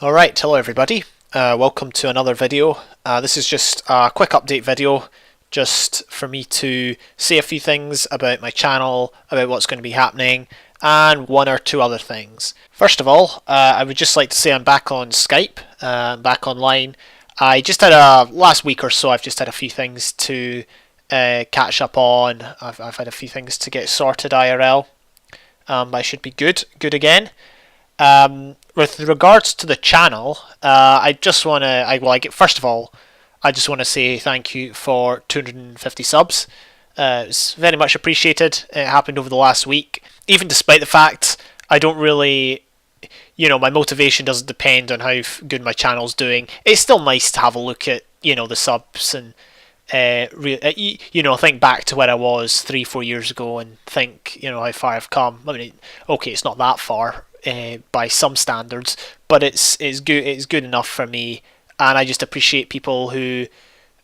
Alright, hello everybody. Welcome to another video. This is just a quick update video, just for me to say a few things about my channel, about what's going to be happening, and one or two other things. First of all, I would just like to say I'm back on Skype, back online. I just had last week or so, I've just had a few things to catch up on. I've had a few things to get sorted IRL. I should be good again. With regards to the channel, I just want to, first of all, I just want to say thank you for 250 subs. It's very much appreciated. It happened over the last week. Even despite the fact I don't really, my motivation doesn't depend on how good my channel's doing. It's still nice to have a look at, the subs and, think back to where I was 3-4 years ago and think, how far I've come. I mean, okay, it's not that far. By some standards, but it's good enough for me, and I just appreciate people who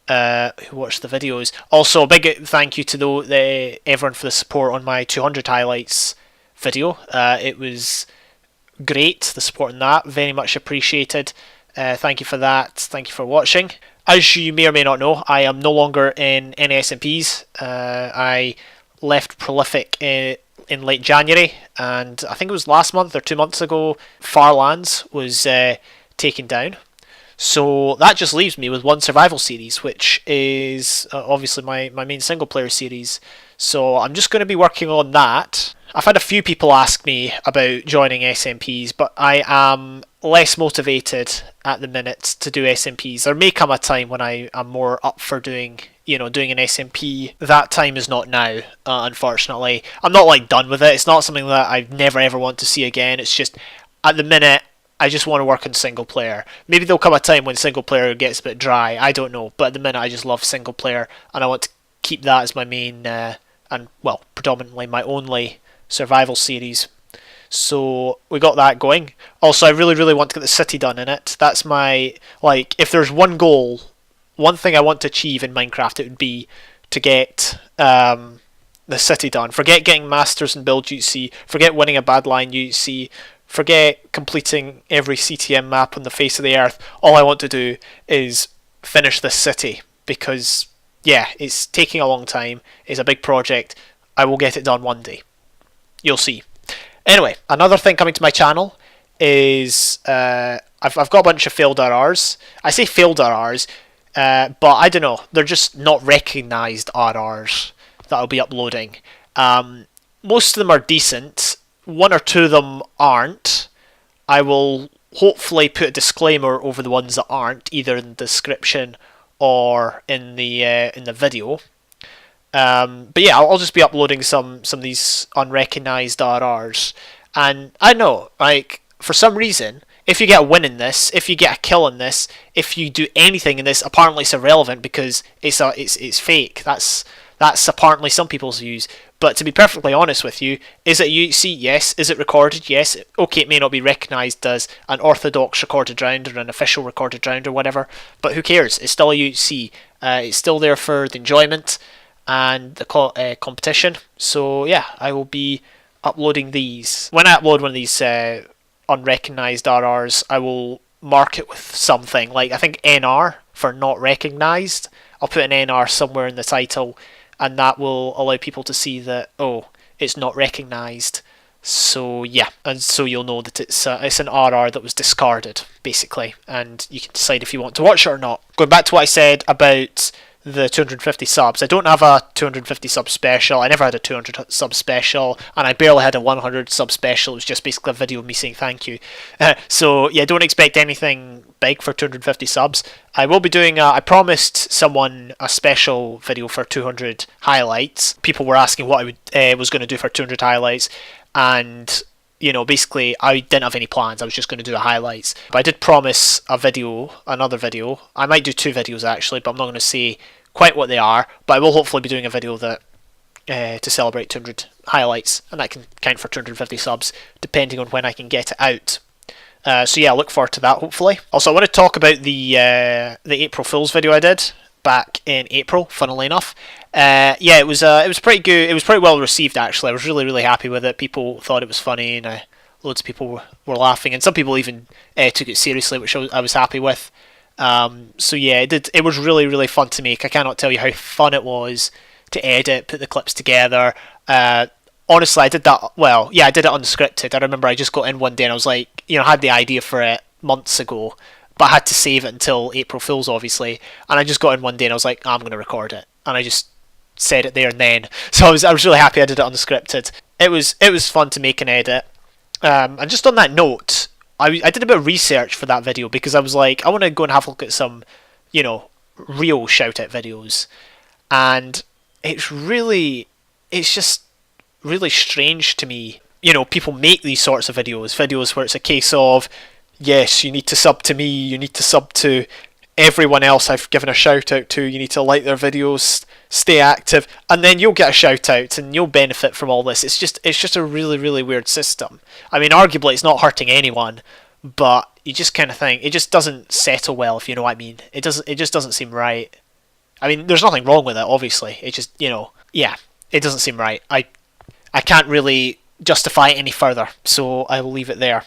watch the videos. Also, a big thank you to everyone for the support on my 200 highlights video. It was great, the support on that, very much appreciated. Thank you for that. Thank you for watching. As you may or may not know, I am no longer in any SMPs. I left Prolific in late January, and I think it was last month or 2 months ago, Farlands was taken down. So that just leaves me with one survival series, which is obviously my main single player series. So I'm just going to be working on that. I've had a few people ask me about joining SMPs, but I am less motivated at the minute to do SMPs. There may come a time when I am more up for doing an SMP. That time is not now, unfortunately. I'm not done with it. It's not something that I never ever want to see again. It's just at the minute I just want to work on single player. Maybe there'll come a time when single player gets a bit dry. I don't know, but at the minute I just love single player, and I want to keep that as my main and predominantly my only survival series. So we got that going. Also, I really want to get the city done in it. That's my, if there's one goal, one thing I want to achieve in Minecraft, it would be to get the city done. Forget getting masters and build UC, forget winning a Badline UC, forget completing every CTM map on the face of the earth. All I want to do is finish this city, because yeah, it's taking a long time, it's a big project. I will get it done one day. You'll see. Anyway, another thing coming to my channel is I've got a bunch of failed RRs. I say failed RRs, but I don't know, they're just not recognised RRs that I'll be uploading. Most of them are decent, one or two of them aren't. I will hopefully put a disclaimer over the ones that aren't, either in the description or in the video. But yeah, I'll just be uploading some of these unrecognised RRs, and I know, for some reason, if you get a win in this, if you get a kill in this, if you do anything in this, apparently it's irrelevant because it's fake. That's apparently some people's views. But to be perfectly honest with you, is it UC? Yes. Is it recorded? Yes. Okay, it may not be recognised as an orthodox recorded round or an official recorded round or whatever, but who cares? It's still a UC. It's still there for the enjoyment and the competition. So yeah, I will be uploading these. When I upload one of these unrecognised RRs, I will mark it with something, I think NR for not recognised. I'll put an NR somewhere in the title, and that will allow people to see that, oh, it's not recognised. So yeah, and so you'll know that it's an RR that was discarded, basically, and you can decide if you want to watch it or not. Going back to what I said about the 250 subs, I don't have a 250 sub special. I never had a 200 sub special, and I barely had a 100 sub special. It was just basically a video of me saying thank you. So yeah, don't expect anything big for 250 subs. I will be doing I promised someone a special video for 200 highlights. People were asking what I was going to do for 200 highlights, and basically I didn't have any plans. I was just going to do the highlights. But I did promise another video. I might do 2 videos actually, but I'm not going to say quite what they are. But I will hopefully be doing a video that to celebrate 200 highlights, and that can count for 250 subs, depending on when I can get it out. So yeah, look forward to that hopefully. Also, I want to talk about the April Fool's video I did back in April, funnily enough. Yeah, it was pretty good. It was pretty well received actually. I was really happy with it. People thought it was funny, and I loads of people were laughing, and some people even took it seriously, which I was happy with. So yeah, it was really, really fun to make. I cannot tell you how fun it was to edit, put the clips together. Honestly, I did that. Well, yeah, I did it unscripted. I remember I just got in one day and I was like, I had the idea for it months ago, but I had to save it until April Fool's, obviously. And I just got in one day and I was like, I'm going to record it, and I just said it there and then. So I was really happy I did it unscripted. It was fun to make and edit. And just on that note, I did a bit of research for that video because I was like, I want to go and have a look at some, real shout out videos, and it's just really strange to me. People make these sorts of videos where it's a case of, yes, you need to sub to me, you need to sub to everyone else I've given a shout out to, you need to like their videos, stay active, and then you'll get a shout out and you'll benefit from all this. It's just a really, really weird system. I mean, arguably it's not hurting anyone, but you just kind of think it just doesn't settle well, if you know what I mean. It just doesn't seem right. I mean, there's nothing wrong with it, obviously. It just, yeah, it doesn't seem right. I can't really justify it any further, so I will leave it there.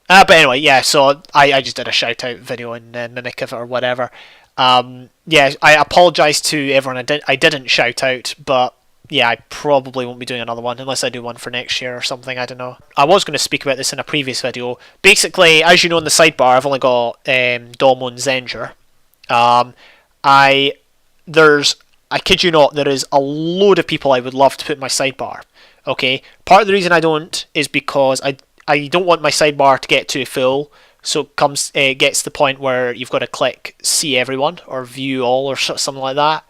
But anyway, yeah, so I just did a shout out video and mimic of it or whatever. Yeah, I apologise to everyone I didn't shout out, but yeah, I probably won't be doing another one unless I do one for next year or something, I don't know. I was going to speak about this in a previous video. Basically, as you know in the sidebar, I've only got Dolmo and Zenger. I kid you not, there is a load of people I would love to put in my sidebar. Okay, part of the reason I don't is because I don't want my sidebar to get too full, so it gets to the point where you've got to click see everyone or view all or something like that.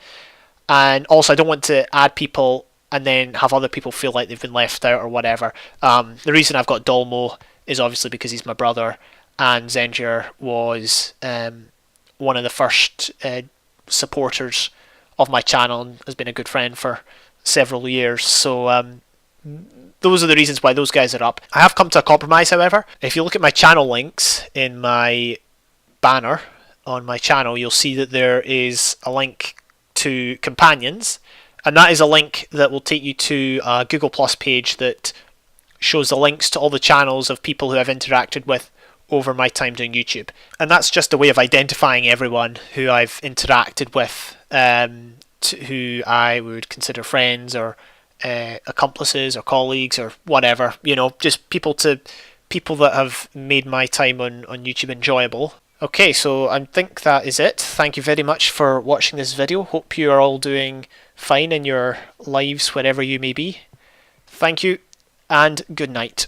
And also I don't want to add people and then have other people feel like they've been left out or whatever. The reason I've got Dolmo is obviously because he's my brother, and Zenger was one of the first supporters of my channel and has been a good friend for several years. So those are the reasons why those guys are up. I have come to a compromise, however. If you look at my channel links in my banner on my channel, you'll see that there is a link to companions, and that is a link that will take you to a Google Plus page that shows the links to all the channels of people who I've interacted with over my time doing YouTube. And that's just a way of identifying everyone who I've interacted with, who I would consider friends or accomplices or colleagues or whatever, just people that have made my time on YouTube enjoyable. Okay, so I think that is it. Thank you very much for watching this video. Hope you are all doing fine in your lives wherever you may be. Thank you and good night.